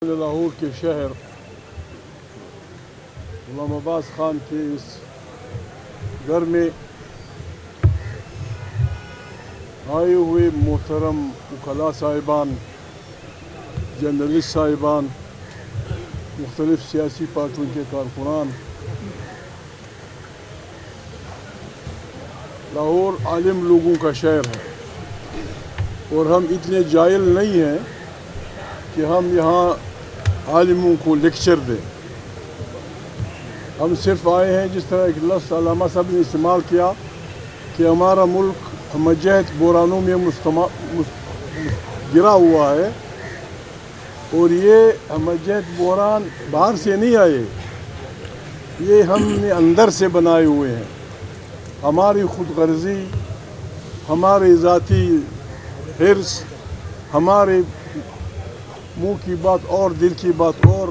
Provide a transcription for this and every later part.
لاہور کے شہر غلام عباس خان کے اس گھر میں آئے ہوئے محترم وکلاء صاحبان، جرنلسٹ صاحبان، مختلف سیاسی پارٹیوں کے کارکنان، لاہور عالم لوگوں کا شہر ہے اور ہم اتنے جاہل نہیں ہیں کہ ہم یہاں عالموں کو لیکچر دیں۔ ہم صرف آئے ہیں، جس طرح ایک لفظ علامہ صاحب نے استعمال کیا کہ ہمارا ملک ہمجہت بحرانوں میں گرا ہوا ہے، اور یہ ہمجہت بحران باہر سے نہیں آئے، یہ ہم نے اندر سے بنائے ہوئے ہیں۔ ہماری خود غرضی، ہماری ذاتی حرص، ہمارے منہ کی بات اور دل کی بات اور،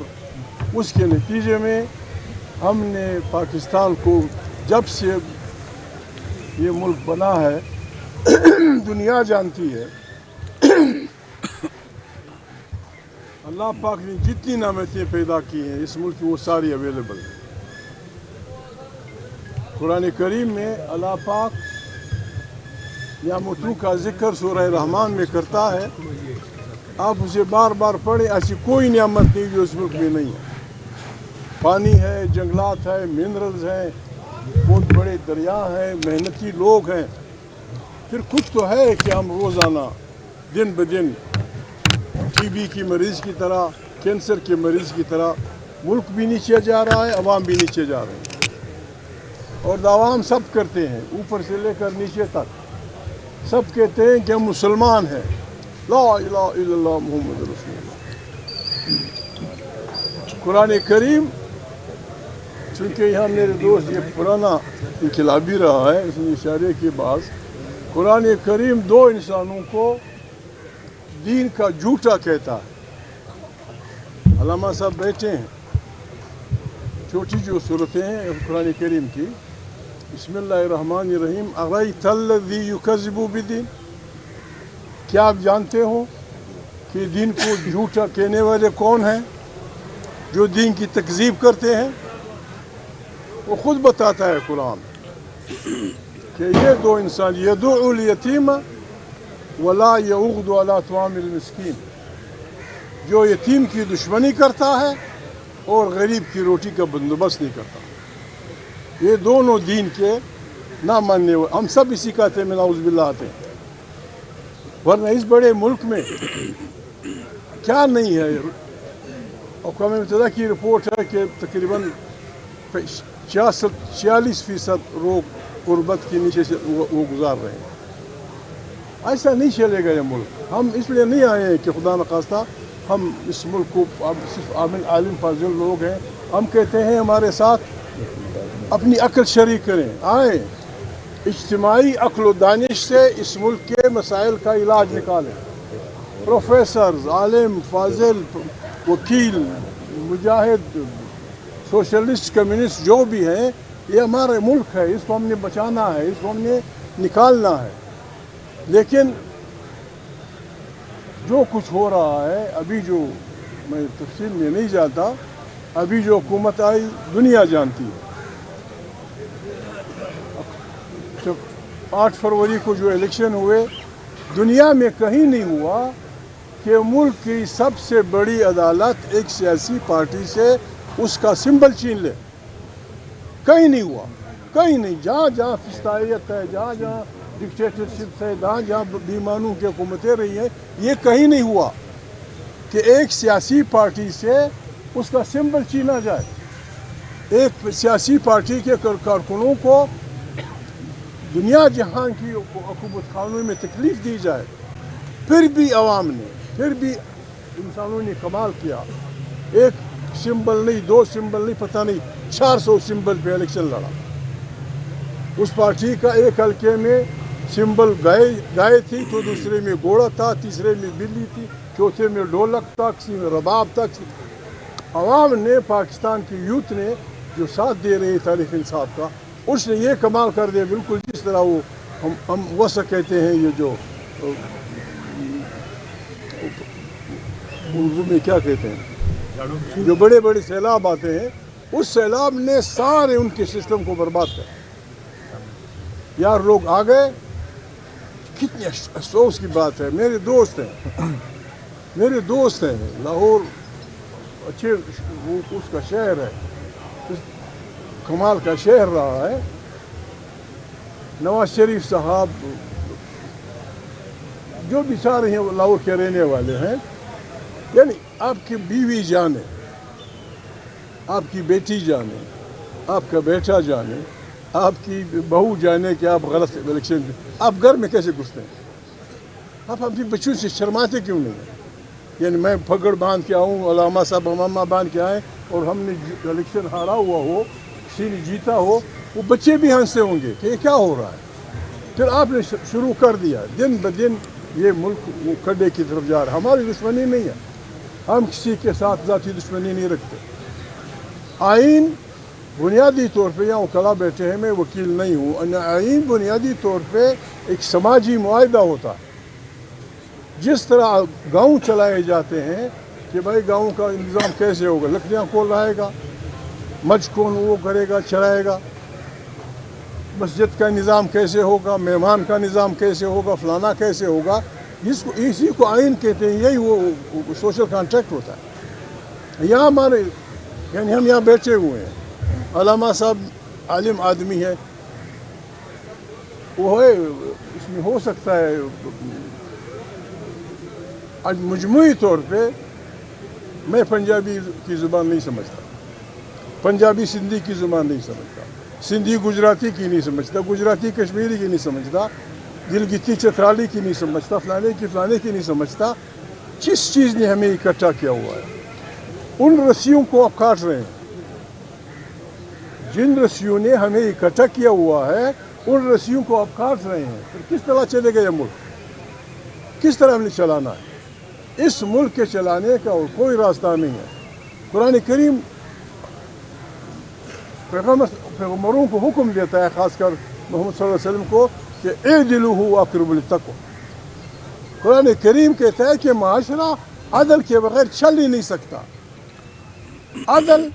اس کے نتیجے میں ہم نے پاکستان کو، جب سے یہ ملک بنا ہے، دنیا جانتی ہے اللہ پاک نے جتنی نعمتیں پیدا کی ہیں اس ملک کی، وہ ساری اویلیبل ہیں۔ قرآن کریم میں اللہ پاک نعمتوں کا ذکر سورہ رحمان میں کرتا ہے، آپ اسے بار بار پڑھیں، ایسی کوئی نعمت نہیں جو اس ملک میں نہیں ہے۔ پانی ہے، جنگلات ہے، منرلز ہیں، بہت بڑے دریا ہیں، محنتی لوگ ہیں۔ پھر کچھ تو ہے کہ ہم روزانہ دن بدن ٹی بی کی مریض کی طرح، کینسر کے مریض کی طرح، ملک بھی نیچے جا رہا ہے، عوام بھی نیچے جا رہے ہیں، اور دعویٰ ہم سب کرتے ہیں، اوپر سے لے کر نیچے تک سب کہتے ہیں کہ ہم مسلمان ہیں، لا الہ الا اللہ محمد رسول اللہ۔ قرآن کریم، چونکہ یہاں میرے دوست یہ پرانا انقلابی رہا ہے، اس نے اشارے کے بعد قرآن کریم دو انسانوں کو دین کا جھوٹا کہتا ہے۔ علامہ صاحب بیٹھے ہیں، چھوٹی جو صورتیں ہیں قرآن کریم کی، بسم اللہ الرحمن الرحیم، اَرَأَیْتَ الَّذِی یُکَذِّبُ بِالدِّینِ، کیا آپ جانتے ہو کہ دین کو جھوٹا کہنے والے کون ہیں، جو دین کی تکذیب کرتے ہیں؟ وہ خود بتاتا ہے قرآن کہ یہ دو انسان، یدعو الیتیم ولا یعوض علی طعام المسکین، جو یتیم کی دشمنی کرتا ہے اور غریب کی روٹی کا بندوبست نہیں کرتا۔ یہ دونوں دین کے نہ ماننے والے، ہم سب اسی کہتے ہیں، نعوذ باللہ آتے ہیں۔ ورنہ اس بڑے ملک میں کیا نہیں ہے؟ اقوام متحدہ کی رپورٹ ہے کہ تقریباً 46% لوگ غربت کے نیچے سے وہ گزار رہے ہیں۔ ایسا نہیں چلے گا یہ ملک۔ ہم اس لیے نہیں آئے ہیں کہ خدا نخواستہ ہم اس ملک کو صرف عالم فاضل لوگ ہیں، ہم کہتے ہیں ہمارے ساتھ اپنی عقل شریک کریں، آئیں اجتماعی عقل و دانش سے اس ملک کے مسائل کا علاج نکالیں۔ پروفیسرز، عالم فاضل، وکیل، مجاہد، سوشلسٹ، کمیونسٹ جو بھی ہیں، یہ ہمارا ملک ہے، اس کو ہم نے بچانا ہے، اس کو ہم نے نکالنا ہے۔ لیکن جو کچھ ہو رہا ہے ابھی، جو میں تفصیل میں نہیں جاتا، ابھی جو حکومت آئی دنیا جانتی ہے۔ 8 فروری کو جو الیکشن ہوئے، دنیا میں کہیں نہیں ہوا کہ ملک کی سب سے بڑی عدالت ایک سیاسی پارٹی سے اس کا سمبل چھین لے۔ کہیں نہیں ہوا، کہیں نہیں۔ جہاں جہاں فسطائیت ہے، جہاں جہاں ڈکٹیٹرشپ ہے، جہاں جہاں بیمانوں کی حکومتیں رہی ہیں، یہ کہیں نہیں ہوا کہ ایک سیاسی پارٹی سے اس کا سمبل چھینا جائے، ایک سیاسی پارٹی کے کارکنوں کو دنیا جہاں کی حکومت خانوں میں تکلیف دی جائے۔ پھر بھی عوام نے، پھر بھی انسانوں نے کمال کیا، ایک سمبل نہیں، 2 سمبل نہیں، پتہ نہیں 400 سمبل پہ الیکشن لڑا۔ اس پارٹی کا ایک حلقے میں سمبل گائے تھی، تو دوسرے میں گھوڑا تھا، تیسرے میں بلی تھی، چوتھے میں ڈھولک تھا، کسی میں رباب تھا۔ عوام نے، پاکستان کی یوتھ نے جو ساتھ دے رہی تاریخ انصاف کا، اس نے یہ کمال کر دیا، بالکل جس طرح وہ ہم وسع کہتے ہیں، یہ جو اردو میں کیا کہتے ہیں، جو بڑے بڑے سیلاب آتے ہیں اس سیلاب نے سارے ان کے سسٹم کو برباد کر یار لوگ آ گئے. کتنی افسوس کی بات ہے. میرے دوست ہیں لاہور اچھے وہ اس کا شہر ہے, کمال کا شہر رہا ہے. نواز شریف صاحب جو بیچارے ہیں وہ لاہور کے رہنے والے ہیں. یعنی آپ کی بیوی جانے, آپ کی بیٹی جانے, آپ کا بیٹا جانے, آپ کی بہو جانے کہ آپ غلط الیکشن, آپ گھر میں کیسے گھستے ہیں؟ آپ اپنی بچوں سے شرماتے کیوں نہیں ہیں؟ یعنی میں پھگڑ باندھ کے آؤں, علامہ صاحب امامہ باندھ کے آئیں اور ہم نے الیکشن ہارا ہوا ہو, کسی نے جیتا ہو, وہ بچے بھی ہنستے ہوں گے کہ یہ کیا ہو رہا ہے. پھر آپ نے شروع کر دیا دن بدن یہ ملک وہ کھڈے کی طرف جا رہا ہے. ہماری دشمنی نہیں ہے, ہم کسی کے ساتھ ذاتی دشمنی نہیں رکھتے. آئین بنیادی طور پہ, یہاں وکلا بیٹھے ہیں, میں وکیل نہیں ہوں, آئین بنیادی طور پہ ایک سماجی معاہدہ ہوتا ہے. جس طرح گاؤں چلائے جاتے ہیں کہ بھائی گاؤں کا انتظام کیسے ہوگا, لکڑیاں کون لائے گا, مجھ کون وہ کرے گا, چلائے گا, مسجد کا نظام کیسے ہوگا, مہمان کا نظام کیسے ہوگا, فلانا کیسے ہوگا, اسی کو آئین کہتے ہیں. یہی وہ سوشل کانٹریکٹ ہوتا ہے. یہاں ہمارے یعنی ہم یہاں بیٹھے ہوئے ہیں, علامہ صاحب عالم آدمی ہے, وہ ہے اس میں ہو سکتا ہے مجموعی طور پہ میں پنجابی کی زبان نہیں سمجھتا, پنجابی سندھی کی زبان نہیں سمجھتا, سندھی گجراتی کی نہیں سمجھتا, گجراتی کشمیری کی نہیں سمجھتا, گلگتی چترالی کی نہیں سمجھتا, فلانے کی نہیں سمجھتا. جس چیز نے ہمیں اکٹھا کیا ہوا ہے ان رسیوں کو آپ کاٹ رہے ہیں. جن رسیوں نے ہمیں اکٹھا کیا ہوا ہے ان رسیوں کو آپ کاٹ رہے ہیں. پھر کس طرح چلے گا یہ ملک, کس طرح ہم نے چلانا ہے؟ اس ملک کے چلانے کا اور کوئی راستہ نہیں ہے. قرآن کریم پیغمبروں کو حکم دیتا ہے, خاص کر محمد صلی اللہ علیہ وسلم کو, کہ اعدلوا اقرب للتقوی. قرآن کریم کہتا ہے کہ معاشرہ عدل کے بغیر چل ہی نہیں سکتا. عدل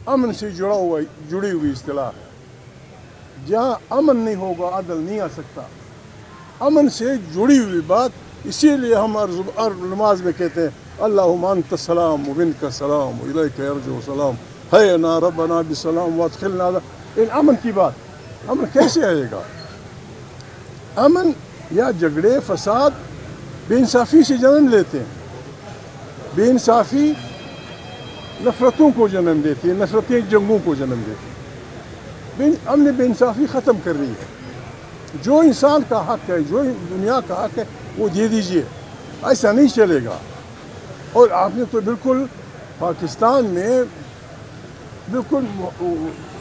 امن سے جڑی ہوئی اصطلاح ہے. جہاں امن نہیں ہوگا عدل نہیں آ سکتا. امن سے جڑی ہوئی بات, اسی لیے ہم نماز میں کہتے ہیں اللہم انت السلام و منک السلام و الیک یرجع السلام حینا ربنا بالسلام وادخلنا. ان امن کی بات, امن کیسے آئے گا؟ امن یا جھگڑے فساد بے انصافی سے جنم لیتے ہیں. بے انصافی نفرتوں کو جنم دیتی ہے, نفرتیں جنگوں کو جنم دیتی ہیں. ہم نے بے انصافی ختم کرنی ہے. جو انسان کا حق ہے, جو دنیا کا حق ہے, وہ دے دیجئے. ایسا نہیں چلے گا. اور آپ نے تو بالکل پاکستان میں بالکل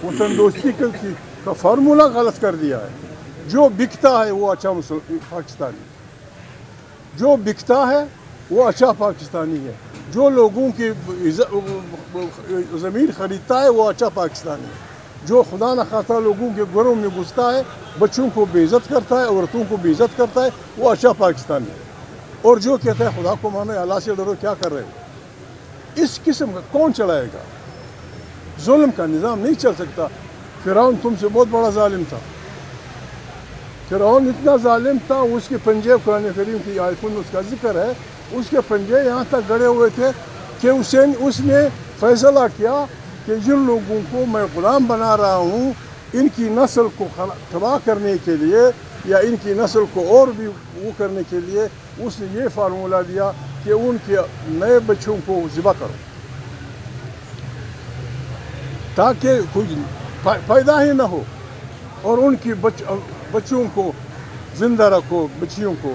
وطن دوستی کا فارمولہ غلط کر دیا ہے. جو بکتا ہے وہ اچھا پاکستانی, جو بکتا ہے وہ اچھا پاکستانی ہے. جو لوگوں کی زمین خریدتا ہے وہ اچھا پاکستانی ہے. جو خدا نخواستہ لوگوں کے گھروں میں گھستا ہے, بچوں کو بے عزت کرتا ہے, عورتوں کو بے عزت کرتا ہے, وہ اچھا پاکستانی ہے. اور جو کہتا ہے خدا کو مانو, اللہ سے ڈرو, کیا کر رہے ہو؟ اس قسم کا کون چلائے گا؟ ظلم کا نظام نہیں چل سکتا. فرعون تم سے بہت بڑا ظالم تھا. فرعون اتنا ظالم تھا, اس کے پنجے قرآن کریم کی آیت میں اس کا ذکر ہے, اس کے پنجے یہاں تک گڑے ہوئے تھے کہ اس نے فیصلہ کیا کہ جن لوگوں کو میں غلام بنا رہا ہوں ان کی نسل کو تباہ کرنے کے لیے یا ان کی نسل کو اور بھی وہ کرنے کے لیے اس نے یہ فارمولہ دیا کہ ان کے نئے بچوں کو ذبح کرو تاکہ کوئی پیدا ہی نہ ہو, اور ان کی بچوں کو زندہ رکھو, بچیوں کو,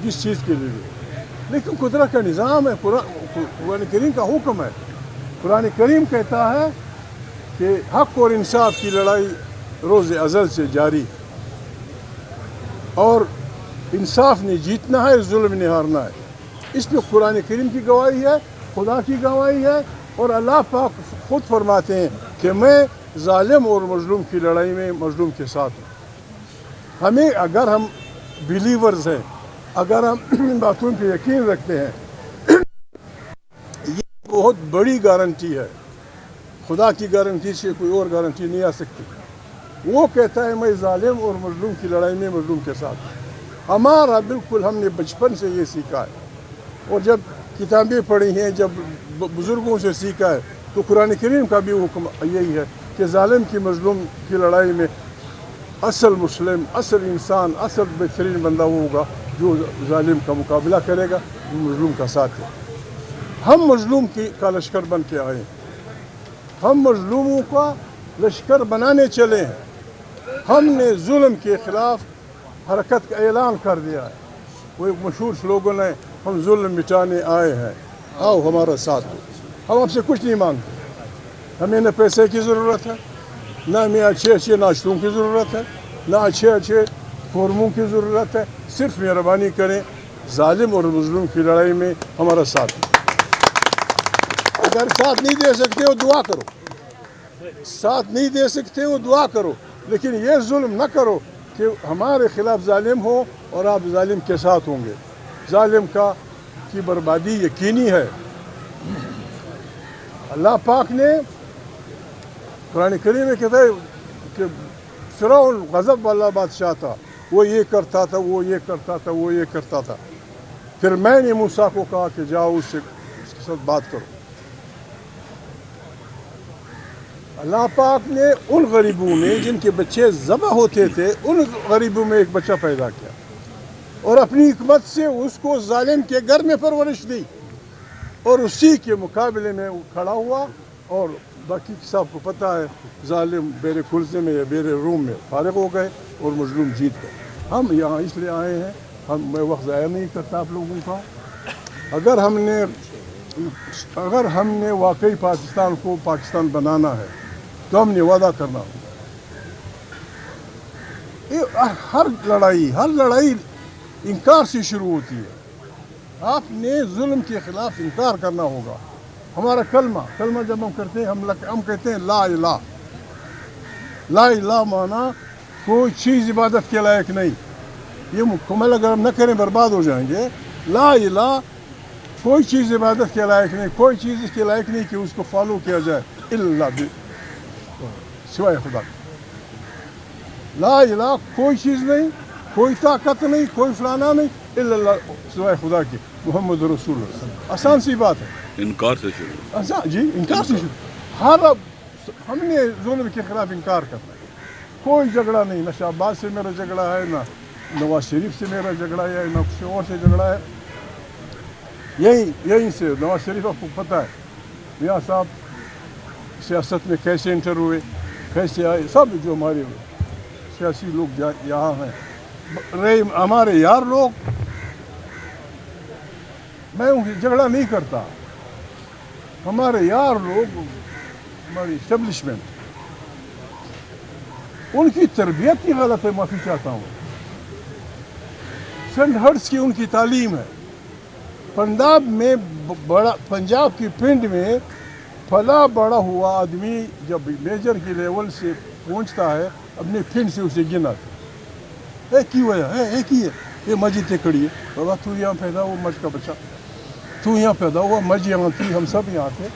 جس چیز کے لیے. لیکن قدرت کا نظام ہے, قرآن کریم کا حکم ہے. قرآن کریم کہتا ہے کہ حق اور انصاف کی لڑائی روز ازل سے جاری, اور انصاف نے جیتنا ہے, ظلم نے ہارنا ہے. اس میں قرآن کریم کی گواہی ہے, خدا کی گواہی ہے, اور اللہ پاک خود فرماتے ہیں کہ میں ظالم اور مظلوم کی لڑائی میں مظلوم کے ساتھ ہوں. ہمیں اگر ہم بلیورز ہیں, اگر ہم ان باتوں پہ یقین رکھتے ہیں, یہ بہت بڑی گارنٹی ہے، خدا کی گارنٹی سے کوئی اور گارنٹی نہیں آ سکتی. وہ کہتا ہے میں ظالم اور مظلوم کی لڑائی میں مظلوم کے ساتھ. ہمارا بالکل ہم نے بچپن سے یہ سیکھا ہے، اور جب کتابیں پڑھی ہیں، جب بزرگوں سے سیکھا ہے، تو قرآن کریم کا بھی حکم یہی ہے کہ ظالم کی مظلوم کی لڑائی میں اصل مسلم، اصل انسان، اصل بہترین بندہ وہ ہوگا جو ظالم کا مقابلہ کرے گا، مظلوم کا ساتھ ہے. ہم مظلوم کا لشکر بن کے آئے ہیں، ہم مظلوموں کا لشکر بنانے چلے ہیں. ہم نے ظلم کے خلاف حرکت کا اعلان کر دیا ہے. وہ ایک مشہور سلوگن ہے، ہم ظلم مٹانے آئے ہیں، آؤ ہمارا ساتھ دو. ہم آپ سے کچھ نہیں مانگتے، ہمیں نہ پیسے کی ضرورت ہے، نہ ہمیں اچھے اچھے ناشتوں کی ضرورت ہے، نہ اچھے اچھے قورموں کی ضرورت ہے. صرف مہربانی کریں ظالم اور مظلوم کی لڑائی میں ہمارا ساتھ دیں. اگر ساتھ نہیں دے سکتے ہو دعا کرو، ساتھ نہیں دے سکتے ہو دعا کرو، لیکن یہ ظلم نہ کرو کہ ہمارے خلاف ظالم ہو اور آپ ظالم کے ساتھ ہوں گے. ظالم کی بربادی یقینی ہے. اللہ پاک نے قرآن کریم میں کہتا ہے کہ فرعون غضب والا بادشاہ تھا، وہ یہ کرتا تھا، وہ یہ کرتا تھا، وہ یہ کرتا تھا. پھر میں نے موسیٰ کو کہا کہ جاؤ اس کے ساتھ بات کرو. اللہ پاک نے ان غریبوں میں جن کے بچے ذبح ہوتے تھے، ان غریبوں میں ایک بچہ پیدا کیا اور اپنی حکمت سے اس کو ظالم کے گھر میں پرورش دی، اور اسی کے مقابلے میں وہ کھڑا ہوا. اور باقی سب کو پتہ ہے ظالم بیرے کلزے میں یا بیرے روم میں فارغ ہو گئے اور مظلوم جیت گئے. ہم یہاں اس لیے آئے ہیں، میں وقت ضائع نہیں کرتا آپ لوگوں کا. اگر ہم نے واقعی پاکستان کو پاکستان بنانا ہے تو ہم نے وعدہ کرنا ہوگا. ہر لڑائی انکار سے شروع ہوتی ہے. آپ نے ظلم کے خلاف انکار کرنا ہوگا. ہمارا کلمہ جب ہم کرتے ہیں ہم کہتے ہیں لا الہ. لا الہ مانا کوئی چیز عبادت کے لائق نہیں. یہ مکمل اگر ہم نہ کریں برباد ہو جائیں گے. لا الہ کوئی چیز عبادت کے لائق نہیں، کوئی چیز اس کے لائق نہیں کہ اس کو فالو کیا جائے الا سوائے خدا. لا الہ کوئی چیز نہیں، کوئی طاقت نہیں، کوئی فلانا نہیں الا اللہ سوائے خدا کی، محمد رسول اللہ. آسان سی بات ہے. انکار سے شروع. جی انکار سے شروع. ہم نے ظلم کے خلاف انکار کرنا ہے. کوئی جھگڑا نہیں، نہ شہباز سے میرا جھگڑا ہے، نہ نواز شریف سے میرا جھگڑا ہے، نہ کسی اور سے جھگڑا ہے. یہیں سے نواز شریف آپ کو پتہ ہے میاں صاحب سیاست میں کیسے انٹر ہوئے، کیسے آئے. سب جو ہمارے سیاسی لوگ یہاں ہیں رہے ہمارے یار لوگ، میں ان سے جھگڑا نہیں کرتا. ہمارے یار لوگ، ہماری اسٹیبلشمنٹ، ان کی تربیت کی غلط ہے، معافی چاہتا ہوں. سینٹ ہرٹس کی ان کی تعلیم ہے. پنجاب کی پنڈ میں پھلا بڑا ہوا آدمی جب میجر کی لیول سے پہنچتا ہے اپنے پنڈ سے اسے گنا تھا. کی وجہ ہے ایک ہی ہے، یہ مسجد کھڑی ہے. بابا تو یہاں پیدا ہوا مجھ کا بچہ، تو یہاں پیدا ہوا، مجھ یہاں تھی، ہم سب یہاں تھے.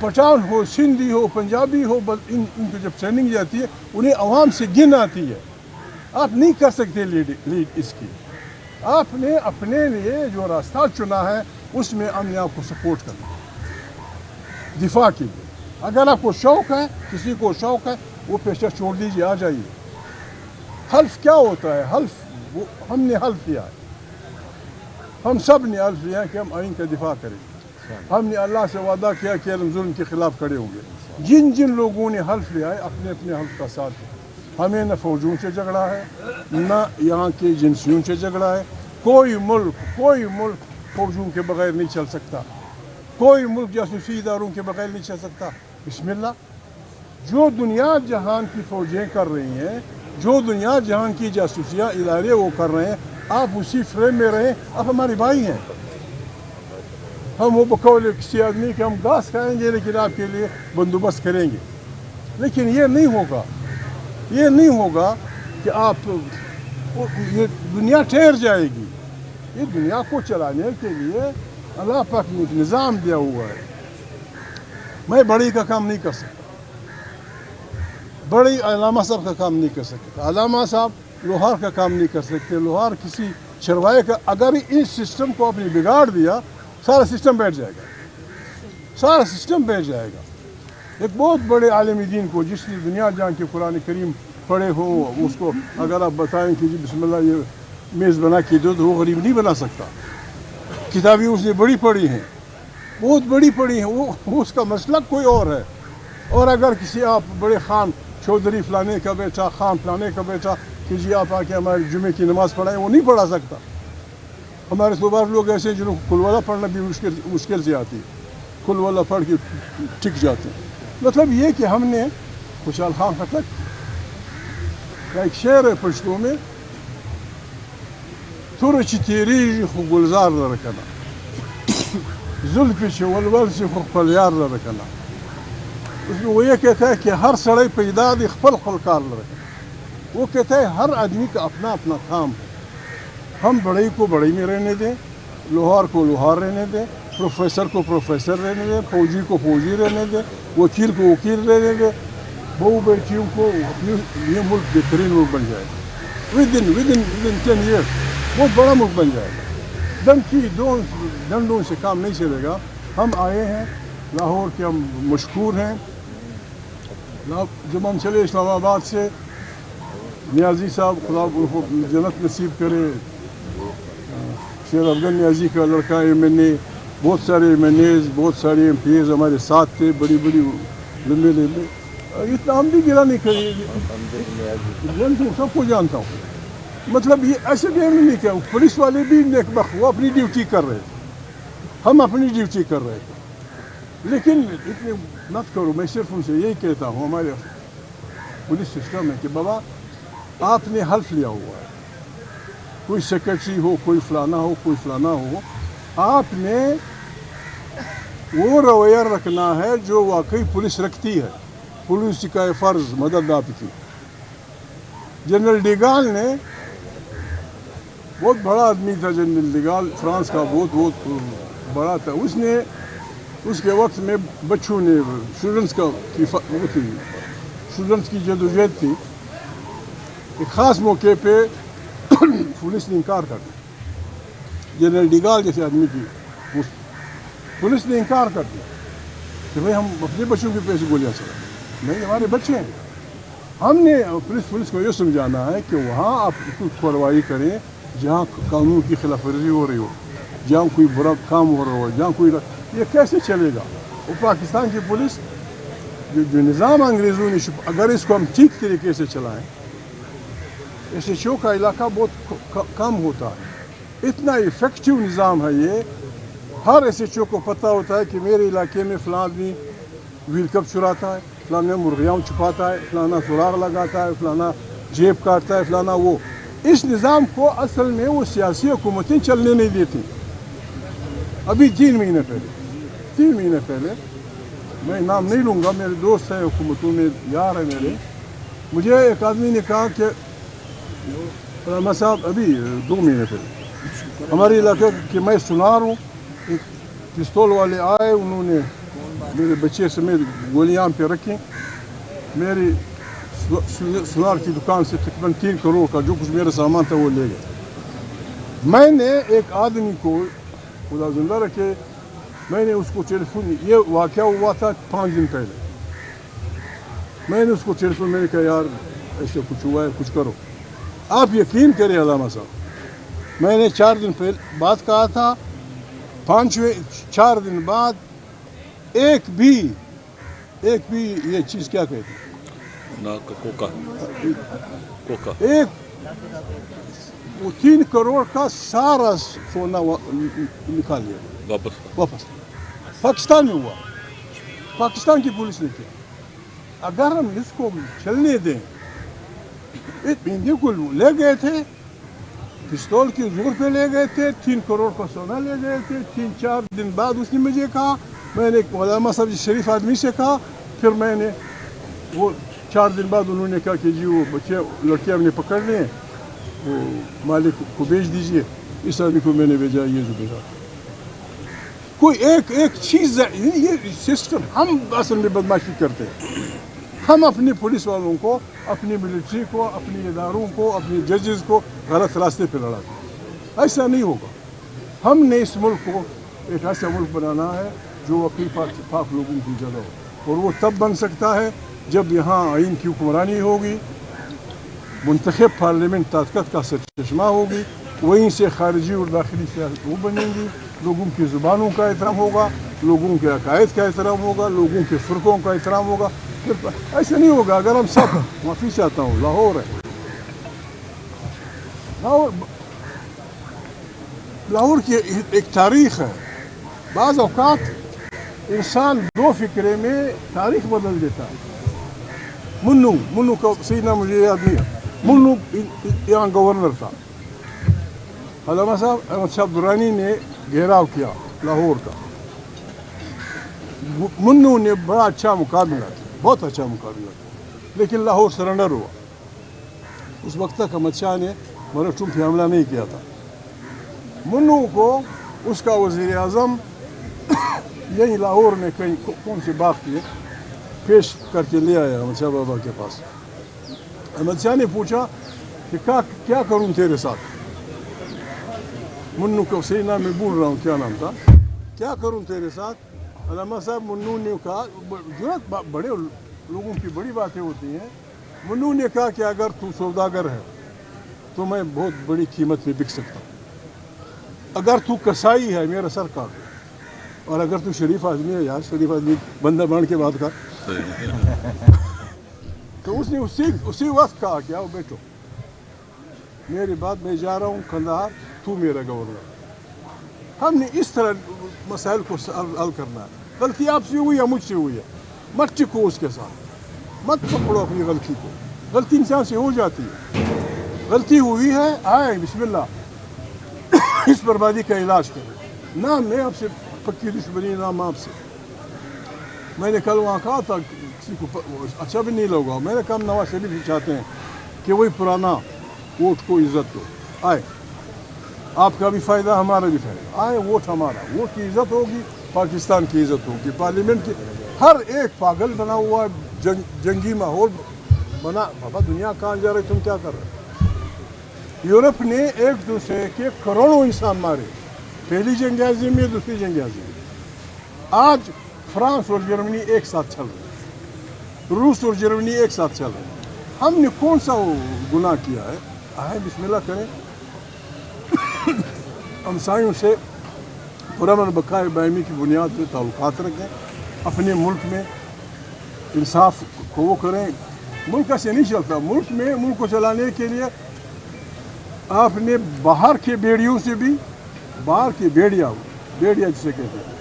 پٹھان ہو، سندھی ہو، پنجابی ہو، ان کو جب ٹریننگ جاتی ہے انہیں عوام سے گن آتی ہے. آپ نہیں کر سکتے لیڈ اس کی. آپ نے اپنے لیے جو راستہ چنا ہے اس میں ہم نے آپ کو سپورٹ کرنا دفاع کے لیے. اگر آپ کو شوق ہے، کسی کو شوق ہے، وہ پیشہ چھوڑ دیجیے، آ جائیے. حلف کیا ہوتا ہے؟ حلف ہم نے حلف لیا ہے، ہم سب نے حلف لیا کہ ہم آئین کا دفاع کریں گے. ہم نے اللہ سے وعدہ کیا کہ ہم ظلم کے خلاف کھڑے ہوں گے. جن لوگوں نے حلف لیا ہے اپنے اپنے حلف کا ساتھ دیں. ہمیں نہ فوجوں سے جھگڑا ہے، نہ یہاں کے ایجنسیوں سے جھگڑا ہے. کوئی ملک فوجوں کے بغیر نہیں چل سکتا، کوئی ملک جاسوسی اداروں کے بغیر نہیں چل سکتا. بسم اللہ. جو دنیا جہان کی فوجیں کر رہی ہیں، جو دنیا جہان کی جاسوسیاں ادارے وہ کر رہے ہیں، آپ اسی فریم میں رہیں. آپ ہمارے بھائی ہیں. ہم وہ بقول کسی آدمی کہ ہم گھاس کھائیں گے لیکن آپ کے لیے بندوبست کریں گے. لیکن یہ نہیں ہوگا کہ آپ، یہ دنیا ٹھہر جائے گی. یہ دنیا کو چلانے کے لیے اللہ پاک نے ایک نظام دیا ہوا ہے. میں بڑی کا کام نہیں کر سکتا، بڑی علامہ صاحب کا کام نہیں کر سکتا، علامہ صاحب لوہار کا کام نہیں کر سکتے، لوہار کسی چروائے کا، اگر اس سسٹم کو آپ نے بگاڑ دیا سارا سسٹم بیٹھ جائے گا، سارا سسٹم بیٹھ جائے گا۔ ایک بہت بڑے عالم دین کو جس نے دنیا جان کے قرآن کریم پڑھے ہوں، اس کو اگر آپ بتائیں کہ جی بسم اللہ یہ میز بنا کے دو تو وہ غریب نہیں بنا سکتا، کتابیں اس نے بڑی پڑھی ہیں، بہت بڑی پڑھی ہیں، وہ اس کا مسلک کوئی اور ہے۔ اور اگر کسی آپ بڑے خان چودھری فلانے کا بیٹا، خان فلانے کا بیٹا کہ جی آپ آ کے ہمارے جمعے کی نماز پڑھائیں، وہ نہیں پڑھا سکتا۔ ہمارے تو بعض لوگ ایسے ہیں جنہوں کو کل والا پڑھنا بھی مشکل سے آتی ہے، کل والا پڑھ کے ٹک جاتے ہیں۔ مطلب یہ کہ ہم نے خوشحال خان خٹک کا ایک شعر ہے پشتو میں، تھر چھ تیریږي خو گلزار لره کنه، زلفی چھ ولول سی خو خپل یار لره کنه۔ اس میں وہ یہ کہتا ہے کہ ہر سڑے پیدا دی خپل کار لره کنه، وہ کہتا ہے ہر آدمی کا اپنا اپنا کام ہے، ہم بڑئی کو بڑئی میں رہنے دیں، لوہار کو لوہار رہنے دیں، پروفیسر کو پروفیسر رہنے دیں، فوجی کو فوجی رہنے دیں، وکیل کو وکیل رہنے دیں، بہو بیٹیوں کو یہ ملک بہترین ملک بن جائے گا، ودن 10 ایئرس بہت بڑا ملک بن جائے گا۔ ڈنڈوں سے کام نہیں چلے گا۔ ہم آئے ہیں لاہور کے، ہم مشکور ہیں، جب ہم چلے اسلام آباد سے، نیازی صاحب خدا ان کو جنت نصیب کرے، شیر افغان نیازی کا لڑکا MNA، بہت سارے MNAs، بہت سارے MPs ہمارے ساتھ تھے، بڑی لمبے اتنا ہم بھی گرا نہیں کری، جانتا ہوں، سب کو جانتا ہوں۔ مطلب یہ ایسے بھی نہیں کیا، پولیس والے بھی نیک بخت، وہ اپنی ڈیوٹی کر رہے تھے، ہم اپنی ڈیوٹی کر رہے تھے، لیکن اتنے مت کرو۔ میں صرف ان سے یہی کہتا ہوں، ہمارے پولیس سسٹم ہے کہ بابا آپ نے حلف لیا ہوا ہے، کوئی سیکرٹری ہو، کوئی فلانا ہو، کوئی فلانا ہو، آپ نے وہ رویہ رکھنا ہے جو واقعی پولیس رکھتی ہے، پولیس کا فرض مدد آپ کی۔ جنرل ڈیگال نے، بہت بڑا آدمی تھا جنرل ڈیگال، فرانس کا بہت بڑا تھا، اس نے اس کے وقت میں بچوں نے اسٹوڈنٹس کی جدوجہد تھی، ایک خاص موقع پہ پولیس نے انکار کر دیا، جنرل ڈیگال جیسے آدمی کی پولیس نے انکار کر دیا کہ بھائی ہم اپنے بچوں کے پیسے گولیاں چلائیں، نہیں ہمارے بچے ہیں۔ ہم نے پولیس کو یہ سمجھانا ہے کہ وہاں آپ کارروائی کریں جہاں قانون کی خلاف ورزی ہو رہی ہو، جہاں کوئی برا کام ہو رہا ہو، جہاں کوئی، یہ کیسے چلے گا؟ وہ پاکستان کی پولیس جو نظام انگریزوں نے، اگر اس کو ہم ٹھیک طریقے سے چلائیں، ایس ایچ او کا علاقہ بہت کم ہوتا ہے، اتنا افیکٹو نظام ہے یہ، ہر ایس ایچ او کو پتہ ہوتا ہے کہ میرے علاقے میں فلاں آدمی ویل کپ چراتا ہے، فلانا مرغیاں چھپاتا ہے، فلانا سراغ لگاتا ہے، فلانا جیب کاٹتا ہے، فلانا وہ۔ اس نظام کو اصل میں وہ سیاسی حکومتیں چلنے نہیں دیتی۔ ابھی 3 مہینے پہلے میں نام نہیں لوں گا، میرے دوست ہیں حکومتوں میں، یار ہیں میرے، مجھے ایک آدمی نے کہا کہ علامہ صاحب ابھی 2 مہینے پہلے ہمارے علاقے کہ میں سنار ہوں، ایک پستول والے آئے، انہوں نے میرے بچے سمیت گولیاں پہ رکھیں، میری سنار کی دکان سے تقریباً 3 کروڑ کا جو کچھ میرا سامان تھا وہ لے گئے۔ میں نے ایک آدمی کو، خدا زندہ رکھے، میں نے اس کو ٹیلیفون، یہ واقعہ ہوا تھا 5 دن پہلے، میں نے اس کو ٹیلیفون، میں نے کہا یار ایسے کچھ ہوا ہے، کچھ کرو۔ آپ یقین کریں علامہ صاحب، میں نے 4 دن پہلے بات کہا تھا، 4 دن بعد ایک بھی یہ چیز کیا کہتے ہیں، کوکا، ایک وہ 3 کروڑ کا سارا سونا نکال لیا واپس، پاکستان میں ہوا، پاکستان کی پولیس نے کیا۔ اگر ہم اس کو چلنے دیں، بالکل لے گئے تھے، پستول کی زور پہ لے گئے تھے، 3 کروڑ کا سونا لے گئے تھے، 3-4 دن بعد اس نے مجھے کہا، میں نے علامہ صاحب شریف آدمی سے کہا، پھر میں نے وہ 4 دن بعد انہوں نے کہا کہ جی وہ بچے لڑکے ہم نے پکڑ لیے، وہ مالک کو بھیج دیجئے، اس آدمی کو میں نے بھیجا، یہ جو بھیجا۔ کوئی ایک چیز یہ سسٹم ہم اصل میں بدماشی کرتے ہیں. ہم اپنے پولیس والوں کو, اپنی ملٹری کو, اپنی اداروں کو, اپنی ججز کو غلط راستے پہ لڑاتے ہیں. ایسا نہیں ہوگا. ہم نے اس ملک کو ایک ایسا ملک بنانا ہے جو وکیل پاک لوگوں کی جگہ ہو, اور وہ تب بن سکتا ہے جب یہاں آئین کی حکمرانی ہوگی, منتخب پارلیمنٹ طاقت کا سرچشمہ ہوگی, وہیں سے خارجی اور داخلی سیاست وہ بنیں گی, لوگوں کی زبانوں کا احترام ہوگا, لوگوں کے عقائد کا احترام ہوگا, لوگوں کے فرقوں کا احترام ہوگا. ایسا نہیں ہوگا اگر ہم سب, معافی چاہتا ہوں, لاہور کی ایک تاریخ ہے. بعض اوقات انسان دو فکرے میں تاریخ بدل دیتا ہے. منو کا سینہ مجھے یاد نہیں ہے, منو یہاں گورنر تھا. علامہ صاحب احمد شاہ درانی نے گھیراؤ کیا لاہور کا. منو نے بڑا اچھا مقابلہ کیا, بہت اچھا مقابلہ کیا, لیکن لاہور سرنڈر ہوا. اس وقت تک احمد شاہ نے مرٹھوں پہ حملہ نہیں کیا تھا. منو کو اس کا وزیر اعظم یہی لاہور میں کہیں کون سے باغ کیے پیش کر کے لے آیا احمد شاہ بابا کے پاس. احمد شاہ نے پوچھا کہ کیا کروں تیرے ساتھ. منو کو صحیح نام میں بھول رہا ہوں, کیا نام تھا, کیا کروں تیرے ساتھ. علامہ صاحب منو نے کہا, بڑے لوگوں کی بڑی باتیں ہوتی ہیں. منو نے کہا کہ اگر تو سوداگر ہے تو میں بہت بڑی قیمت میں بک سکتا ہوں. اگر تو کسائی ہے میرا سر کاٹ, اور اگر تو شریف آدمی ہے, یار شریف آدمی بندہ بان کے بات کر. تو اس نے اسی وقت کہا کیا وہ بیٹھو میری بات, میں جا رہا ہوں قندھار, تو میرا گورنر. ہم نے اس طرح مسائل کو حل کرنا ہے. غلطی آپ سے ہوئی یا مجھ سے ہوئی ہے, مت ٹکو اس کے ساتھ, مت پکڑو اپنی غلطی کو. غلطی انسان سے ہو جاتی ہے. غلطی ہوئی ہے, آئے بسم اللہ اس بربادی کا علاج کریں. نہ میں آپ سے پکی دشمنی, نہ میں آپ سے. میں نے کل وہاں کہا تھا کسی کو اچھا بھی نہیں لگا. میں نے کہا نواز شریف چاہتے ہیں کہ وہی پرانا ووٹ کو عزت دو. آئے, آپ کا بھی فائدہ, ہمارا بھی فائدہ. آئے, ووٹ ہمارا, ووٹ کی عزت ہوگی, پاکستان کی عزت ہوگی, پارلیمنٹ کی. ہر ایک پاگل بنا ہوا جنگی ماحول بنا. بابا دنیا کہاں جا رہی, تم کیا کر رہے. یورپ نے ایک دوسرے کے کروڑوں انسان مارے, پہلی جنگ عظیم میں, دوسری جنگ عظیم میں. آج فرانس اور جرمنی ایک ساتھ چل رہے, روس اور جرمنی ایک ساتھ چل رہے. ہم نے کون سا گناہ کیا ہے. آئے بسم اللہ کریں, ہمسایوں سے پرامن بقائے باہمی کی بنیاد پہ تعلقات رکھیں, اپنے ملک میں انصاف کو وہ کریں. ملک ایسے نہیں چلتا. ملک کو چلانے کے لیے آپ نے باہر کے بیڑیوں سے بھی, باہر کی بیڑیا جسے کہتے ہیں,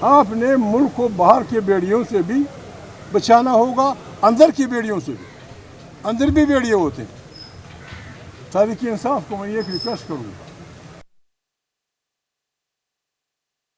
آپ نے ملک کو باہر کے بیڑیوں سے بھی بچانا ہوگا, اندر کی بیڑیوں سے بھی. اندر بھی بیڑیے ہوتے ہیں. تاریخ انصاف کو میں ایک ریکویسٹ کروں گا,